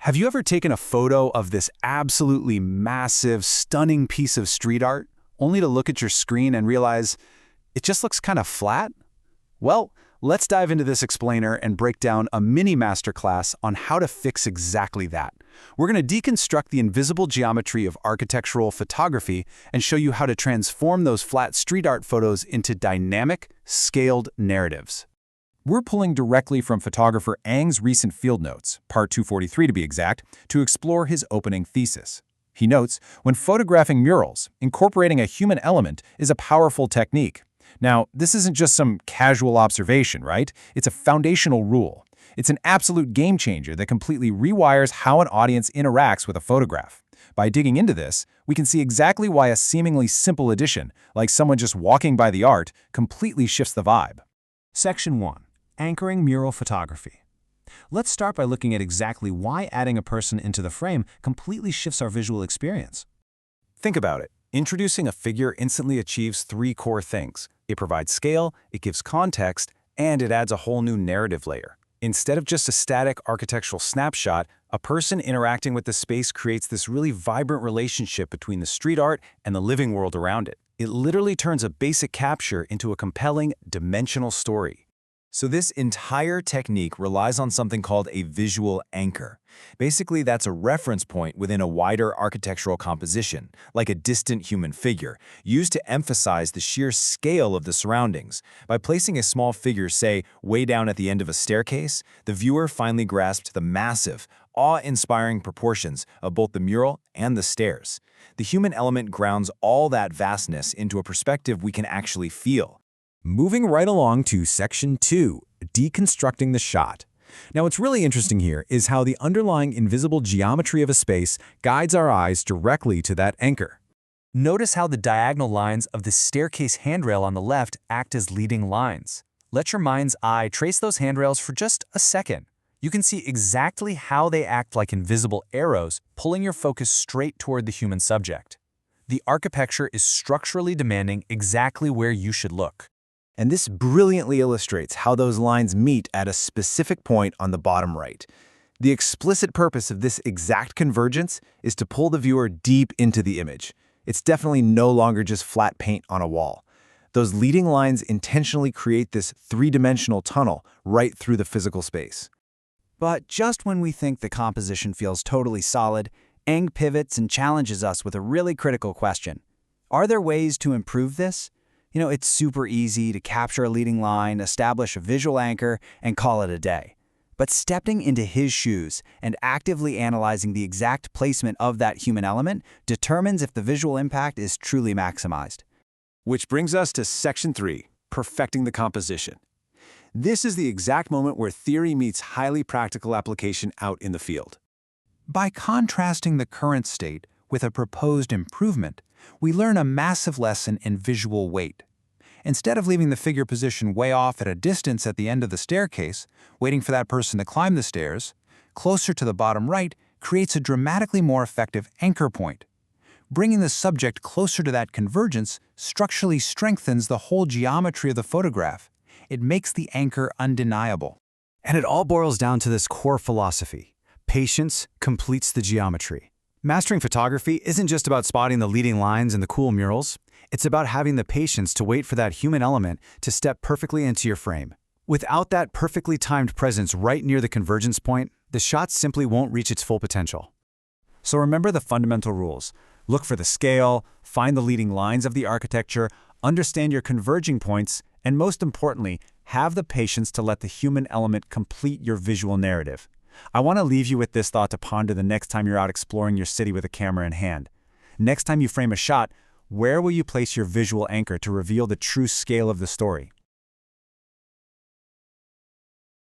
Have you ever taken a photo of this absolutely massive, stunning piece of street art, only to look at your screen and realize it just looks kind of flat? Well, let's dive into this explainer and break down a mini masterclass on how to fix exactly that. We're going to deconstruct the invisible geometry of architectural photography and show you how to transform those flat street art photos into dynamic, scaled narratives. We're pulling directly from photographer Ang's recent field notes, part 243 to be exact, to explore his opening thesis. He notes, when photographing murals, incorporating a human element is a powerful technique. Now, this isn't just some casual observation, right? It's a foundational rule. It's an absolute game changer that completely rewires how an audience interacts with a photograph. By digging into this, we can see exactly why a seemingly simple addition, like someone just walking by the art, completely shifts the vibe. Section 1. Anchoring mural photography. Let's start by looking at exactly why adding a person into the frame completely shifts our visual experience. Think about it. Introducing a figure instantly achieves three core things. It provides scale, it gives context, and it adds a whole new narrative layer. Instead of just a static architectural snapshot, a person interacting with the space creates this really vibrant relationship between the street art and the living world around it. It literally turns a basic capture into a compelling, dimensional story. So this entire technique relies on something called a visual anchor. Basically, that's a reference point within a wider architectural composition, like a distant human figure, used to emphasize the sheer scale of the surroundings. By placing a small figure, say, way down at the end of a staircase, the viewer finally grasped the massive, awe-inspiring proportions of both the mural and the stairs. The human element grounds all that vastness into a perspective we can actually feel. Moving right along to Section 2, Deconstructing the Shot. Now, what's really interesting here is how the underlying invisible geometry of a space guides our eyes directly to that anchor. Notice how the diagonal lines of the staircase handrail on the left act as leading lines. Let your mind's eye trace those handrails for just a second. You can see exactly how they act like invisible arrows, pulling your focus straight toward the human subject. The architecture is structurally demanding exactly where you should look. And this brilliantly illustrates how those lines meet at a specific point on the bottom right. The explicit purpose of this exact convergence is to pull the viewer deep into the image. It's definitely no longer just flat paint on a wall. Those leading lines intentionally create this three-dimensional tunnel right through the physical space. But just when we think the composition feels totally solid, Eng pivots and challenges us with a really critical question. Are there ways to improve this? It's super easy to capture a leading line, establish a visual anchor, and call it a day. But stepping into his shoes and actively analyzing the exact placement of that human element determines if the visual impact is truly maximized. Which brings us to Section 3, Perfecting the Composition. This is the exact moment where theory meets highly practical application out in the field. By contrasting the current state with a proposed improvement, we learn a massive lesson in visual weight. Instead of leaving the figure position way off at a distance at the end of the staircase, waiting for that person to climb the stairs, closer to the bottom right creates a dramatically more effective anchor point. Bringing the subject closer to that convergence structurally strengthens the whole geometry of the photograph. It makes the anchor undeniable. And it all boils down to this core philosophy. Patience completes the geometry. Mastering photography isn't just about spotting the leading lines and the cool murals. It's about having the patience to wait for that human element to step perfectly into your frame. Without that perfectly timed presence right near the convergence point, the shot simply won't reach its full potential. So remember the fundamental rules. Look for the scale, find the leading lines of the architecture, understand your converging points, and most importantly, have the patience to let the human element complete your visual narrative. I want to leave you with this thought to ponder the next time you're out exploring your city with a camera in hand. Next time you frame a shot, where will you place your visual anchor to reveal the true scale of the story?